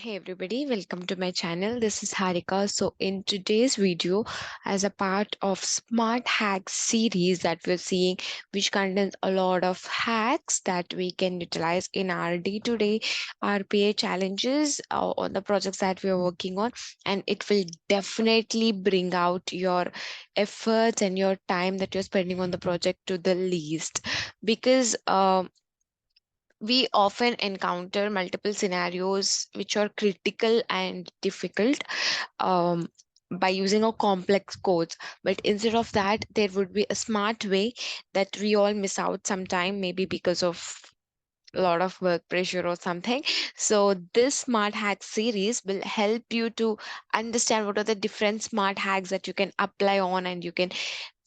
Hey everybody, welcome to my channel. This is Harika. So in today's video, as a part of Smart Hacks series that we're seeing, which contains a lot of hacks that we can utilize in our day-to-day RPA challenges on the projects that we're working on, and it will definitely bring out your efforts and your time that you're spending on the project to the least, because we often encounter multiple scenarios which are critical and difficult um, by using a complex codes. But instead of that, there would be a smart way that we all miss out sometime, maybe because of a lot of work pressure or something. So this smart hack series will help you to understand what are the different smart hacks that you can apply on, and you can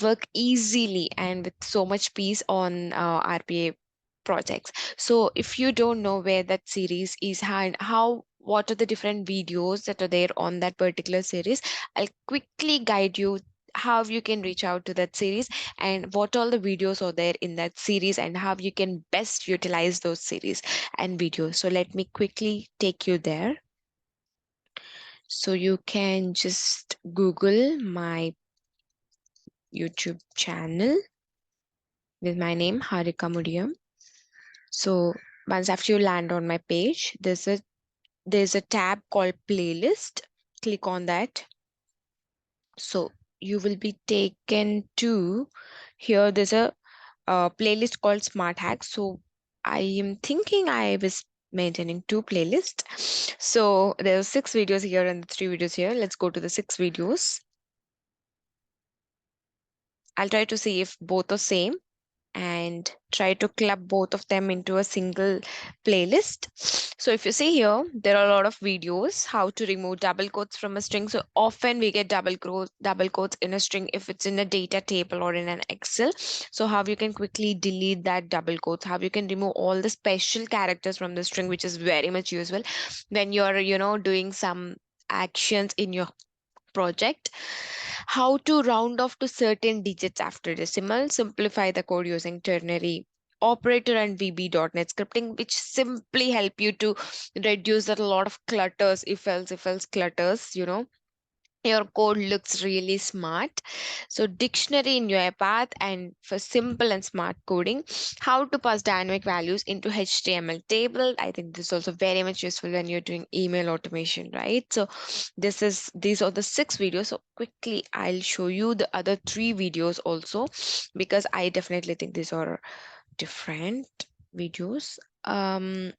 work easily and with so much peace on RPA projects. So if you don't know where that series is and how what are the different videos that are there on that particular series, I'll quickly guide you how you can reach out to that series and what all the videos are there in that series and how you can best utilize those series and videos. So let me quickly take you there. So you can just Google my YouTube channel with my name, Harika Mudiyam. So once after you land on my page, there's a tab called playlist. Click on that. So you will be taken to here. There's a playlist called Smart Hacks. So I am thinking I was maintaining two playlists. So there's 6 videos here and 3 videos here. Let's go to the 6 videos. I'll try to see if both are same and try to club both of them into a single playlist. So if you see here, there are a lot of videos how to remove double quotes from a string. So often we get double quotes in a string if it's in a data table or in an Excel. So how you can quickly delete that double quotes, how you can remove all the special characters from the string, which is very much useful when you're, doing some actions in your project. How to round off to certain digits after decimal, simplify the code using ternary operator and VB.NET scripting, which simply help you to reduce a lot of clutters, if else clutters, your code looks really smart. So dictionary in your path, and for simple and smart coding, how to pass dynamic values into HTML table. I think this is also very much useful when you're doing email automation, right? So these are the 6 videos. So quickly I'll show you the other 3 videos also, because I definitely think these are different videos.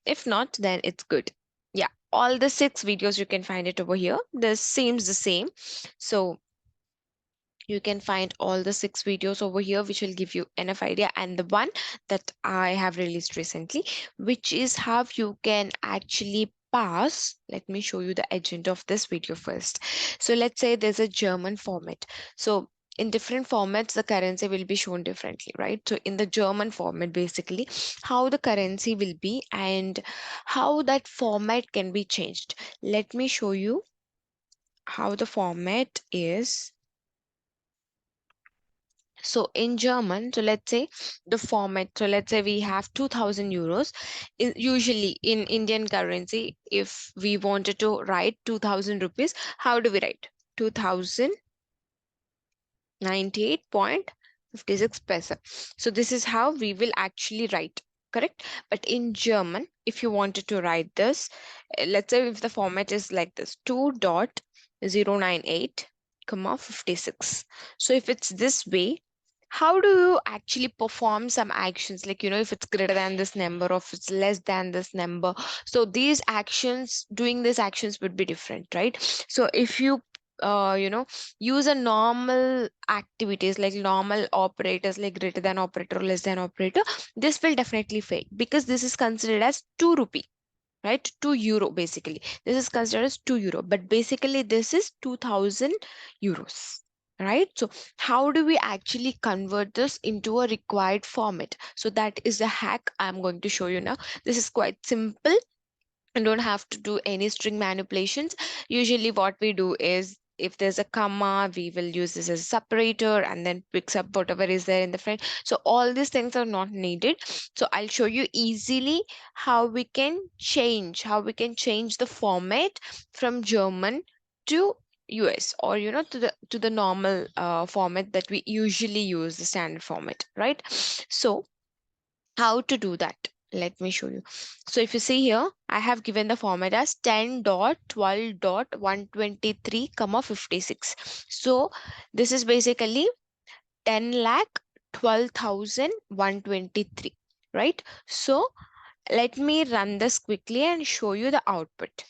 If not, then it's good. Yeah, all the 6 videos you can find it over here. This seems the same. So you can find all the 6 videos over here, which will give you enough idea. And the one that I have released recently, which is how you can actually pass. Let me show you the agenda of this video first. So let's say there's a German format. So in different formats, the currency will be shown differently, right? So in the German format, basically, how the currency will be and how that format can be changed. Let me show you how the format is. So in German, so let's say the format, so let's say we have 2000 euros. Usually in Indian currency, if we wanted to write 2000 rupees, how do we write? 2098.56 paisa. So this is how we will actually write, correct? But in German, if you wanted to write this, let's say if the format is like this, 2.098, comma 56. So if it's this way, how do you actually perform some actions, like if it's greater than this number or if it's less than this number? So these actions, doing these actions would be different, right? So if you use a normal activities like normal operators like greater than operator or less than operator, this will definitely fail, because this is considered as 2 rupee, right? 2 euro. Basically this is considered as 2 euro, but basically this is 2000 euros, right? So how do we actually convert this into a required format? So that is the hack I'm going to show you now. This is quite simple and don't have to do any string manipulations. Usually what we do is if there's a comma, we will use this as a separator and then picks up whatever is there in the front. So all these things are not needed. So I'll show you easily how we can change the format from German to US, or to the normal format that we usually use, the standard format, right? So how to do that, let me show you. So if you see here, I have given the format as 10.12.123 comma 56. So this is basically 10 lakh 12,123, right? So let me run this quickly and show you the output.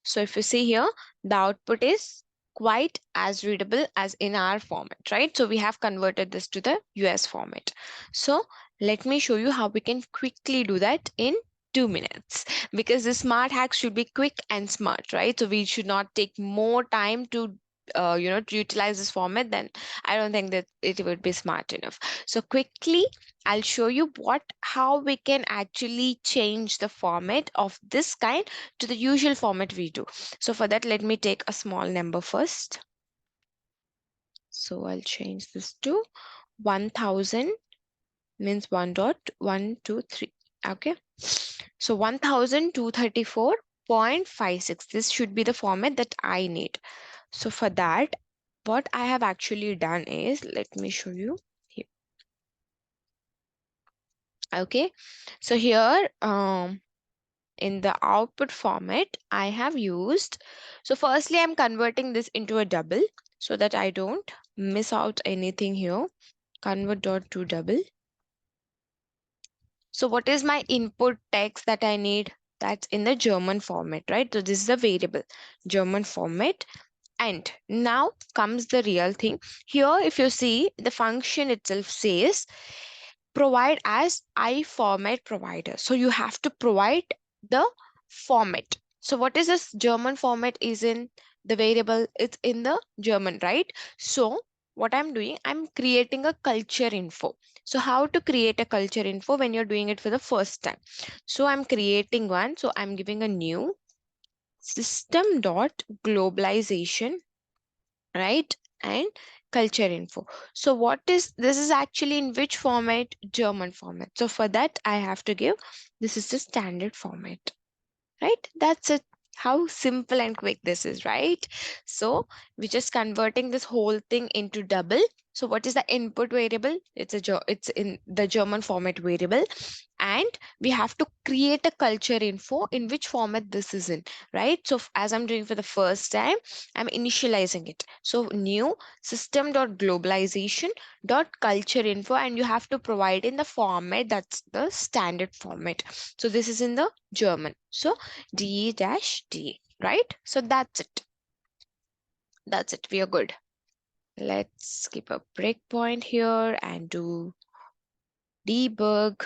So if you see here, the output is quite as readable as in our format, right? So we have converted this to the US format. So let me show you how we can quickly do that in 2 minutes, because the smart hack should be quick and smart, right? So we should not take more time to to utilize this format. Then I don't think that it would be smart enough. So quickly I'll show you how we can actually change the format of this kind to the usual format we do. So for that, let me take a small number first. So I'll change this to 1000, means 1.123. Okay. So 1234.56. This should be the format that I need. So for that, what I have actually done is, let me show you here. Okay. So here, in the output format, I have used, so firstly, I'm converting this into a double so that I don't miss out anything here. Convert dot to double. So what is my input text that I need? That's in the German format, right? So this is a variable, German format. And now comes the real thing. Here, if you see, the function itself says provide as I format provider. So you have to provide the format. So what is this German format is in the variable? It's in the German, right? So what I'm doing, I'm creating a culture info. So how to create a culture info when you're doing it for the first time? So I'm creating one. So I'm giving a new system dot globalization, right? And culture info. So what is this is actually in which format? German format. So for that, I have to give, this is the standard format, right? That's it. How simple and quick this is, right? So we're just converting this whole thing into double. So what is the input variable? It's in the German format variable, and we have to create a culture info in which format this is in, right? So as I'm doing for the first time, I'm initializing it. So new system dot globalization dot culture info, and you have to provide in the format that's the standard format. So this is in the German. So D-D, right? So that's it. That's it. We are good. Let's keep a breakpoint here and do debug.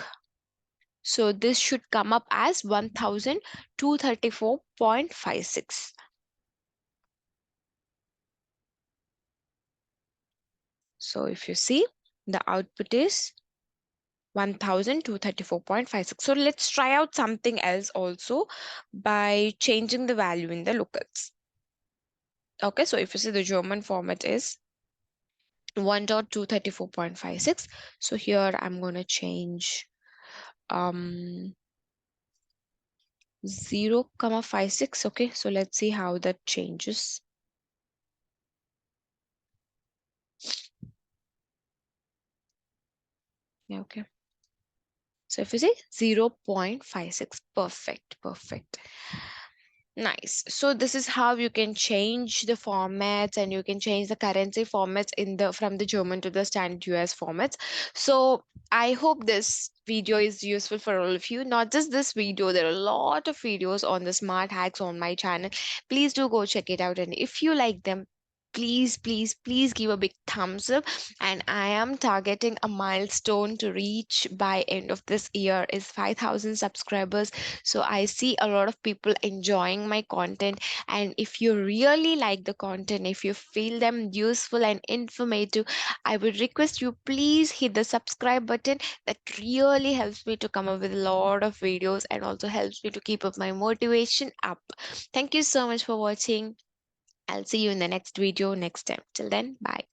So this should come up as 1234.56. So if you see, the output is 1234.56. So let's try out something else also by changing the value in the locals. Okay, so if you see, the German format is 1.234.56. So here I'm going to change 0.56. Okay, so let's see how that changes. Yeah, okay. So if you say 0.56, perfect, perfect. Nice. So this is how you can change the formats, and you can change the currency formats in the from the German to the standard US formats. So I hope this video is useful for all of you. Not just this video, there are a lot of videos on the smart hacks on my channel. Please do go check it out. And if you like them, please, please, please give a big thumbs up. And I am targeting a milestone to reach by end of this year is 5,000 subscribers. So I see a lot of people enjoying my content, and if you really like the content, if you feel them useful and informative, I would request you please hit the subscribe button. That really helps me to come up with a lot of videos and also helps me to keep up my motivation up. Thank you so much for watching. I'll see you in the next video next time. Till then, bye.